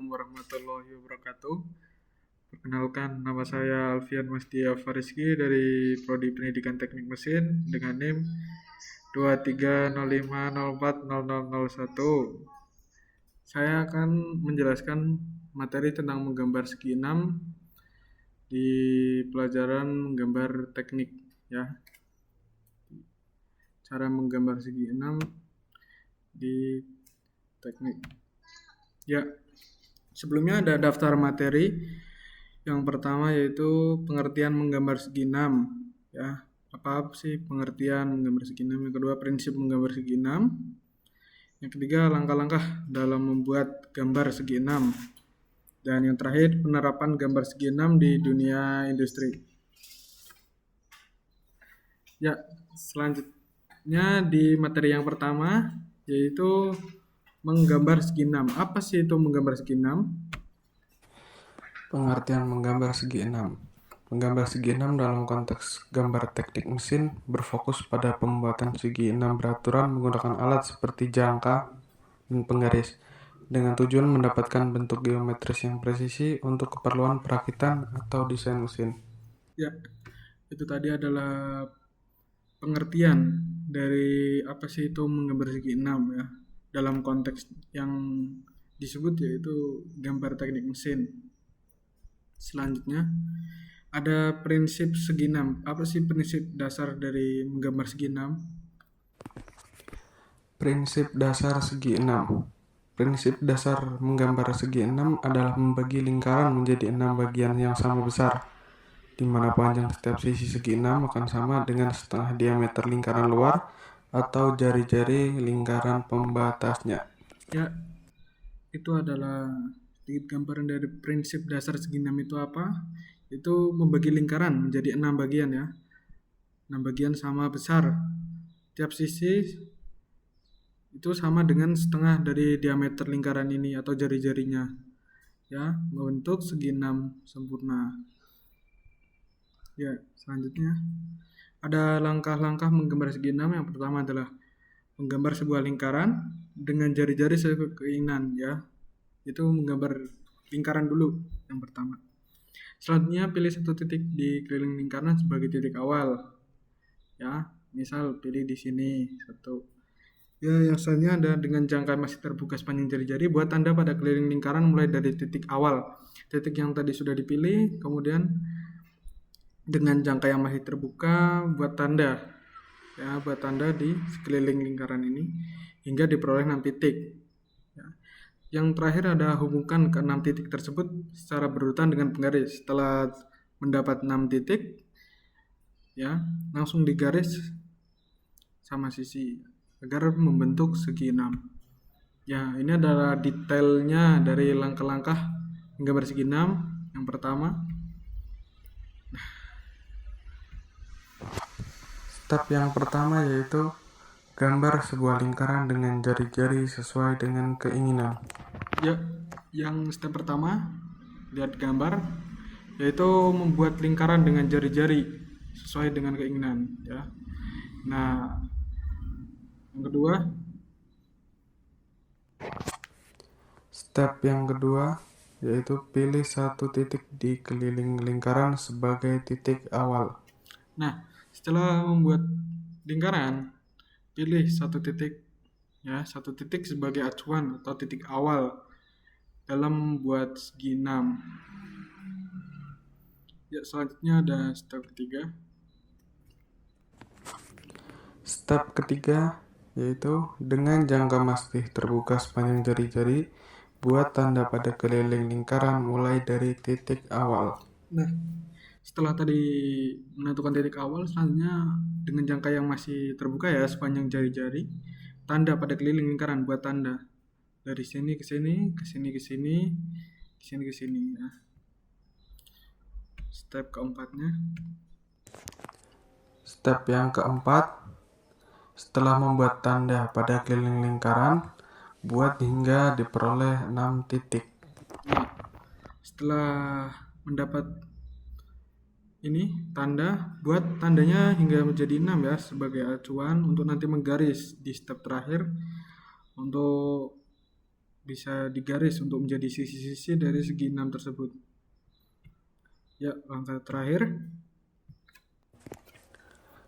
warahmatullahi wabarakatuh. Perkenalkan, nama saya Alfian Mastia Fariski dari Prodi Pendidikan Teknik Mesin dengan NIM 2305040001. Saya akan menjelaskan materi tentang menggambar segi 6 di pelajaran menggambar teknik ya. Cara menggambar segi 6 di teknik. Ya, sebelumnya ada daftar materi. Yang pertama yaitu pengertian menggambar segi 6 ya. Apa sih pengertian menggambar segi 6? Yang kedua, prinsip menggambar segi 6. Yang ketiga, langkah-langkah dalam membuat gambar segi 6. Dan yang terakhir, penerapan gambar segi 6 di dunia industri. Ya, selanjutnya di materi yang pertama yaitu menggambar segi 6. Apa sih itu menggambar segi 6? Pengertian menggambar segi 6. Menggambar segi 6 dalam konteks gambar teknik mesin berfokus pada pembuatan segi 6 beraturan menggunakan alat seperti jangka dan penggaris dengan tujuan mendapatkan bentuk geometris yang presisi untuk keperluan perakitan atau desain mesin. Ya, itu tadi adalah pengertian dari apa sih itu menggambar segi 6 ya. Dalam konteks yang disebut yaitu gambar teknik mesin. Selanjutnya ada prinsip segi 6. Apa sih prinsip dasar dari menggambar segi 6? Prinsip dasar segi 6. Prinsip dasar menggambar segi 6 adalah membagi lingkaran menjadi 6 bagian yang sama besar, di mana panjang setiap sisi segi 6 akan sama dengan setengah diameter lingkaran luar atau jari-jari lingkaran pembatasnya. Ya, itu adalah sedikit gambaran dari prinsip dasar segi 6 itu apa? Itu membagi lingkaran menjadi 6 bagian ya. 6 bagian sama besar. Tiap sisi itu sama dengan setengah dari diameter lingkaran ini atau jari-jarinya. Ya, membentuk segi 6 sempurna. Ya, selanjutnya ada langkah-langkah menggambar segi 6. Yang pertama adalah menggambar sebuah lingkaran dengan jari-jari sesuai keinginan ya. Itu menggambar lingkaran dulu yang pertama. Selanjutnya pilih satu titik di keliling lingkaran sebagai titik awal. Ya, misal pilih di sini satu. Ya, yang selanjutnya ada dengan jangka masih terbuka sepanjang jari-jari, buat tanda pada keliling lingkaran mulai dari titik awal. Titik yang tadi sudah dipilih, kemudian dengan jangka yang masih terbuka, buat tanda. Ya, buat tanda di sekeliling lingkaran ini hingga diperoleh 6 titik. Ya. Yang terakhir ada hubungkan ke 6 titik tersebut secara berurutan dengan penggaris. Setelah mendapat 6 titik, ya, langsung digaris sama sisi agar membentuk segi 6. Ya, ini adalah detailnya dari langkah-langkah menggambar segi 6. Yang pertama, Step yang pertama yaitu gambar sebuah lingkaran dengan jari-jari sesuai dengan keinginan. ya, yang step pertama lihat gambar yaitu membuat lingkaran dengan jari-jari sesuai dengan keinginan ya. Nah, yang kedua, Step yang kedua yaitu pilih satu titik di keliling lingkaran sebagai titik awal. nah setelah membuat lingkaran, pilih satu titik ya, satu titik sebagai acuan atau titik awal dalam membuat segi 6. Ya, selanjutnya ada step ketiga. Step ketiga yaitu dengan jangka masih terbuka sepanjang jari-jari, buat tanda pada keliling lingkaran mulai dari titik awal. Nah, setelah tadi menentukan titik awal, selanjutnya dengan jangka yang masih terbuka ya sepanjang jari-jari, tanda pada keliling lingkaran, buat tanda dari sini ke sini, ke sini ke sini, ke sini ke sini ya. Step keempatnya, Step yang keempat, setelah membuat tanda pada keliling lingkaran, buat hingga diperoleh 6 titik. nah, setelah mendapat ini tanda, buat tandanya hingga menjadi 6 ya sebagai acuan untuk nanti menggaris di step terakhir untuk bisa digaris untuk menjadi sisi-sisi dari segi 6 tersebut. Ya, langkah terakhir.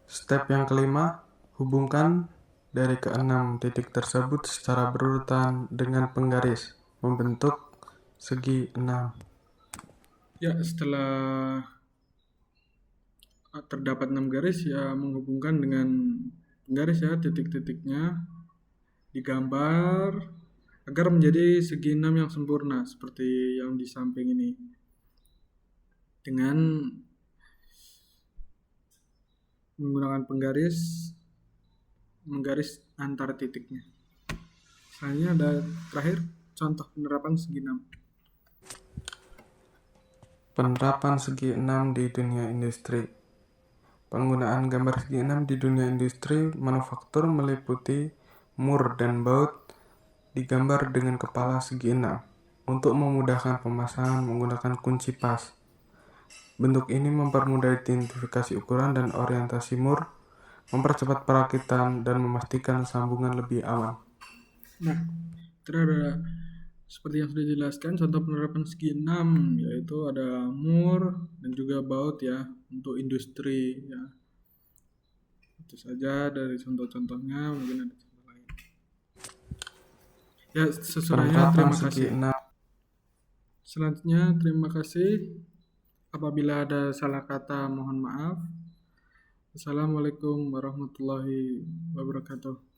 Step yang kelima, hubungkan dari keenam titik tersebut secara berurutan dengan penggaris, membentuk segi 6. Ya, setelah terdapat 6 garis, ya menghubungkan dengan garis ya, titik-titiknya digambar agar menjadi segi 6 yang sempurna seperti yang di samping ini. Dengan menggunakan menggaris antar titiknya. Selanjutnya ada terakhir contoh penerapan segi 6. Penerapan segi 6 di dunia industri. Penggunaan gambar segi 6 di dunia industri manufaktur meliputi mur dan baut digambar dengan kepala segi 6 untuk memudahkan pemasangan menggunakan kunci pas. Bentuk ini mempermudah identifikasi ukuran dan orientasi mur, mempercepat perakitan, dan memastikan sambungan lebih aman. Nah, itu ada seperti yang sudah dijelaskan contoh penerapan segi 6, yaitu ada mur dan juga baut ya untuk industri ya. Itu saja dari contoh-contohnya, mungkin ada contoh lain. Ya, sesudahnya terima kasih. Selanjutnya terima kasih. Apabila ada salah kata mohon maaf. Assalamualaikum warahmatullahi wabarakatuh.